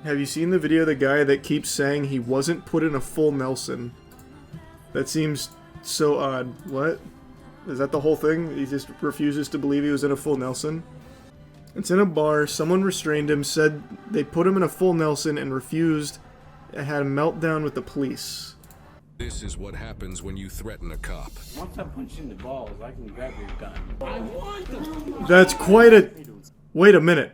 Have you seen the video of the guy that keeps saying he wasn't put in a full Nelson? That seems so odd. What? Is that the whole thing? He just refuses to believe he was in a full Nelson? It's in a bar. Someone restrained him, said they put him in a full Nelson and refused, and had a meltdown with the police. This is what happens when you threaten a cop. Once I punch you in the balls, I can grab your gun. I want them. That's quite a... Wait a minute.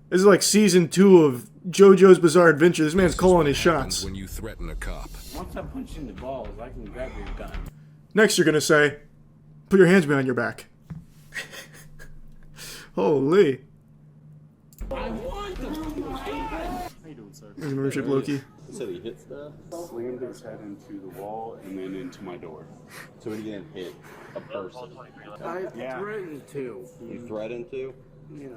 This is like season 2 of JoJo's Bizarre Adventure. This man's calling his shots. When you threaten a cop. Once I punch you in the balls, I can grab your gun. Next, you're gonna say, "Put your hands behind your back." Holy. I want them. How you doing, sir? Worship Loki. So he hit stuff? Slammed his head into the wall and then into my door. So he didn't hit a person? I threatened to. You threatened to?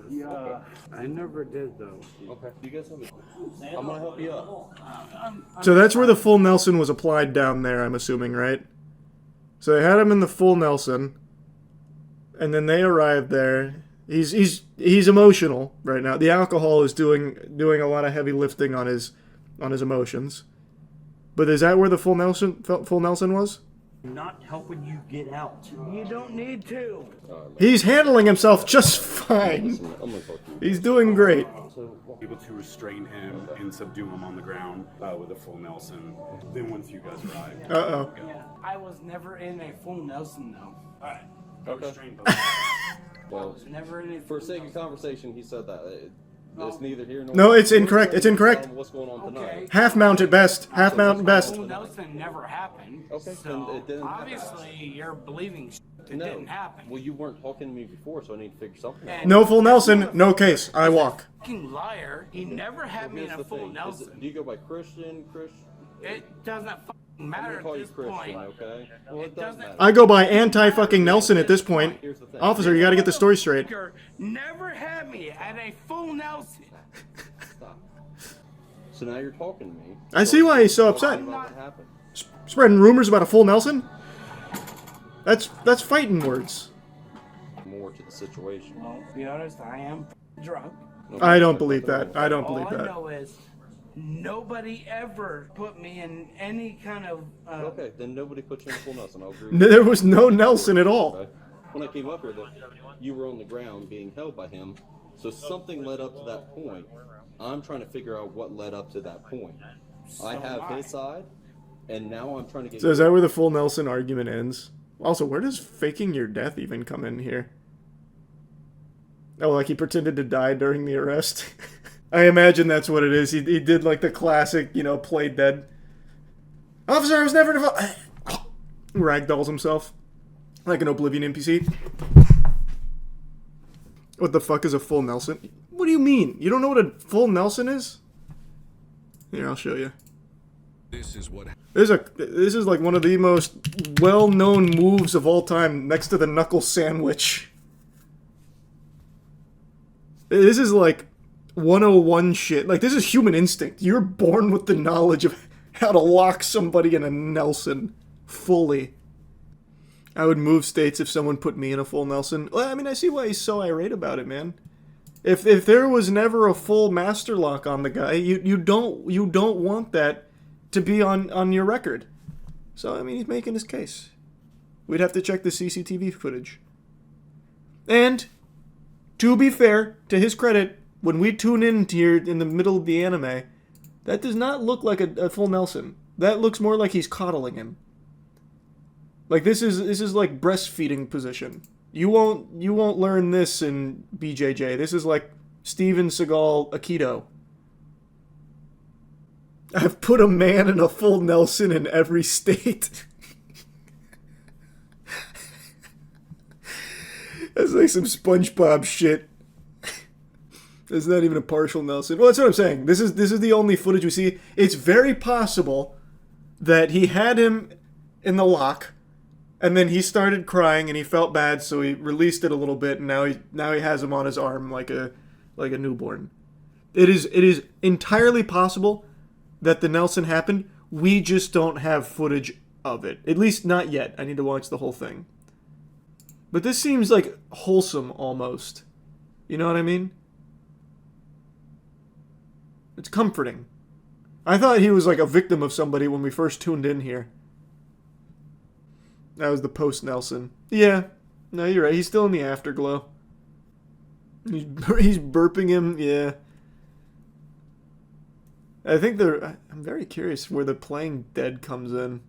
Yeah. I never did though. Okay. You guys have a... I'm gonna help you up. So that's where the full Nelson was applied down there, I'm assuming, right? So they had him in the full Nelson, and then they arrived there. He's emotional right now. The alcohol is doing a lot of heavy lifting on his emotions. But is that where the full Nelson was? Not helping you get out. You don't need to. He's handling himself just fine. I'm gonna talk to you. He's doing great. Able to restrain him and subdue him on the ground with a full Nelson. Then once you guys arrived. Uh-oh. I was never in a full Nelson though. Alright. Go restrain both. Well, Never in a for sake of conversation, he said that. It's neither here nor... No, it's incorrect. It's incorrect. What's going on tonight? Half mount at best. Half mount at best. full Nelson never happened. Okay, So then it didn't happen. obviously you're believing it No. didn't happen. Well, you weren't talking to me before, so I need to figure something out. And No full Nelson, no case. I walk. fucking liar. He never had me in Here's a the full thing. Nelson. Do you go by Christian? It doesn't fucking I'm matter gonna call at you this Christian, point. okay? Well, it does doesn't- matter. I go by anti-fucking Nelson at this point. Here's the thing. Officer, you gotta get the story straight. Never had me at a full Nelson. Stop. So now you're talking to me. I see why he's so upset. About what happened. Spreading rumors about a full Nelson? That's fighting words. More to the situation. Well, to be honest, I am drunk. I don't believe that. I don't All believe I that. know is nobody ever put me in any kind of. Okay, then nobody put you in full Nelson. I'll agree. There was no Nelson at all. Okay. When I came up here, though, you were on the ground being held by him. So something led up to that point. I'm trying to figure out what led up to that point. I have his side, and now I'm trying to get... So is that where the full Nelson argument ends? Also, where does faking your death even come in here? Oh, like he pretended to die during the arrest? I imagine that's what it is. He did like the classic, play dead. Officer, I was never involved. Ragdolls himself. Like an Oblivion NPC. What the fuck is a full Nelson? What do you mean? You don't know what a full Nelson is? Here, I'll show you. This is what This is like one of the most well-known moves of all time, next to the knuckle sandwich. This is like 101 shit. Like, this is human instinct. You're born with the knowledge of how to lock somebody in a Nelson fully. I would move states if someone put me in a full Nelson. Well, I mean, I see why he's so irate about it, man. If there was never a full master lock on the guy, you don't want that to be on your record. So I mean, he's making his case. We'd have to check the CCTV footage. And to be fair, to his credit, when we tune in here in the middle of the anime, that does not look like a full Nelson. That looks more like he's coddling him. Like this is like breastfeeding position. You won't learn this in BJJ. This is like Steven Seagal Aikido. I've put a man in a full Nelson in every state. That's like some SpongeBob shit. It's not even a partial Nelson. Well, that's what I'm saying. This is the only footage we see. It's very possible that he had him in the lock, and then he started crying and he felt bad, so he released it a little bit, and now he has him on his arm like a newborn. It is entirely possible that the Nelson happened. We just don't have footage of it. At least not yet. I need to watch the whole thing. But this seems like wholesome almost. You know what I mean? It's comforting. I thought he was like a victim of somebody when we first tuned in here. That was the post-Nelson. Yeah. No, you're right. He's still in the afterglow. He's burping him. Yeah. I think I'm very curious where the playing dead comes in.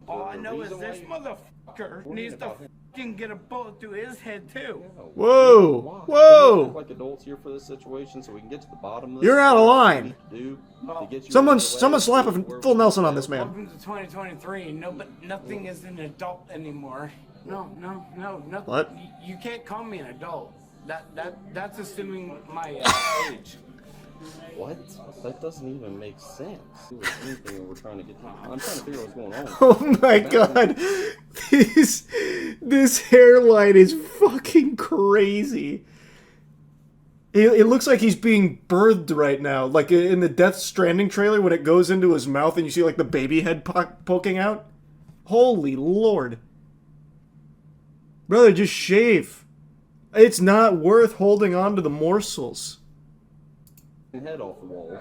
All I know is this motherfucker needs to fucking get a bullet through his head too. Whoa! We Whoa! act like adults here for this situation, so we can get to the bottom of this. You're out of line. Someone Someone slap a full Nelson on this man. Welcome to 2023. No, but nothing is an adult anymore. No. What? You can't call me an adult. That's assuming my age. What? That doesn't even make sense. Anything that we're trying to get to. I'm trying to figure out what's going on. Oh my god. This hairline is fucking crazy. It looks like he's being birthed right now. Like in the Death Stranding trailer when it goes into his mouth and you see like the baby head poking out. Holy lord. Brother, just shave. It's not worth holding on to the morsels. Head off the walls.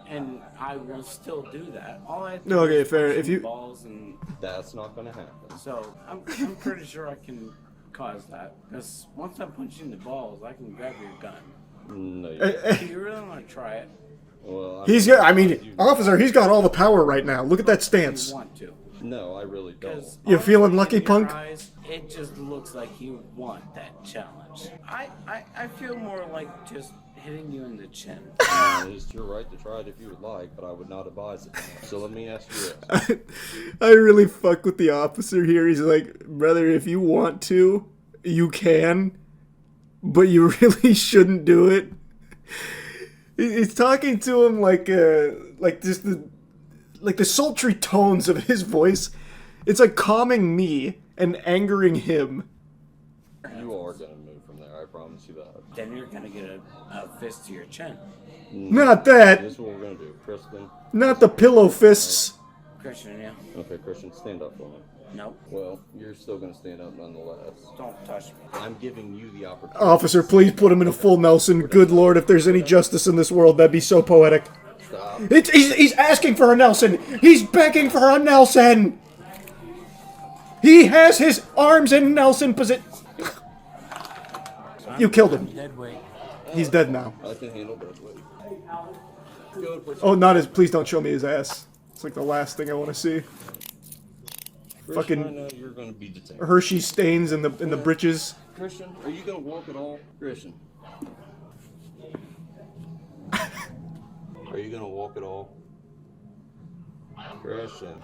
And I will still do that. All I have to No, do okay, is fair. punch If in you- balls and That's not going to happen. so I'm pretty sure I can cause that. Because once I punch you in the balls, I can grab your gun. No. Do you really want to try it? Well, He's got, I mean, officer, he's got all the power right now. Look at that You stance. want to? No, I really don't. Because You feeling lucky, in your punk? eyes, it just looks like you want that challenge. I feel more like just hitting you in the chin. It's your right to try it if you would like, but I would not advise it. So let me ask you this. I really fuck with the officer here. He's like, brother, if you want to, you can, but you really shouldn't do it. He's talking to him like just the sultry tones of his voice. It's like calming me and angering him. You are going to move from there, I promise you that. Then you're gonna get a fist to your chin. Not that. This is what we're going to do. Kristen. Not the pillow fists. Christian, yeah. Okay, Christian, stand up for me. Nope. Well, you're still going to stand up nonetheless. Don't touch me. I'm giving you the opportunity. Officer, please put him in a full Nelson. Good lord, if there's any justice in this world, that'd be so poetic. Stop. He's asking for a Nelson. He's begging for a Nelson. He has his arms in Nelson position. You killed him. Dead weight. He's dead now. I can handle that weight. Go put Oh, not his. Please don't show me his ass. It's like the last thing I want to see. Christian, fucking- I know you're going to be detained. Hershey stains in the britches. Christian, are you going to walk at all? Christian. Are you going to walk at all? Christian.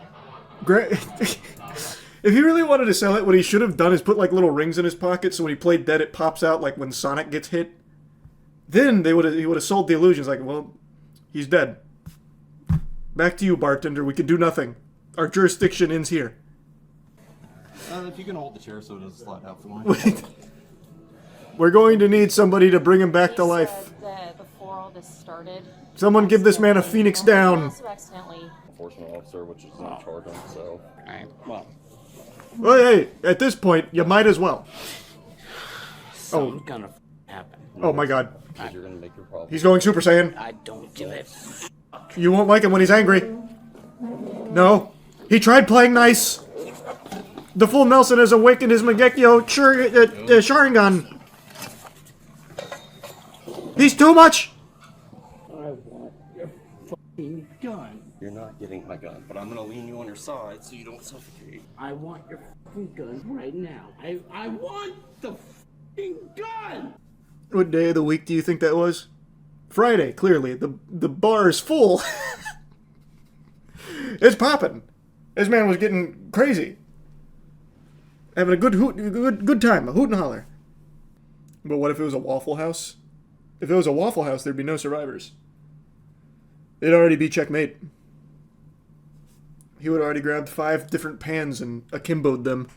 If he really wanted to sell it, what he should have done is put like little rings in his pocket, so when he played dead, it pops out like when Sonic gets hit. Then he would have sold the illusions. Like, well, he's dead. Back to you, bartender. We can do nothing. Our jurisdiction ends here. If you can hold the chair so it doesn't slide out from me. We're going to need somebody to bring him back to They life. said that before all this started, Someone give this man a phoenix he down. also accidentally Enforcement officer, which is not charging, so. Well, Well, hey, at this point, you might as well. something's gonna happen. Oh my god. Because you're going to make your problem. He's going Super Saiyan. I don't give it. You won't like him when he's angry. No. He tried playing nice. The full Nelson has awakened his Mangekyo Sharingan. He's too much. I want your fucking gun. You're not getting my gun, but I'm going to lean you on your side so you don't suffocate. I want your fucking gun right now. I want the fucking gun. What day of the week do you think that was? Friday, clearly. The bar is full. It's popping. This man was getting crazy. Having a good time, a hoot and holler. But what if it was a Waffle House? If it was a Waffle House, there'd be no survivors. It'd already be checkmate. He would have already grabbed 5 different pans and akimboed them.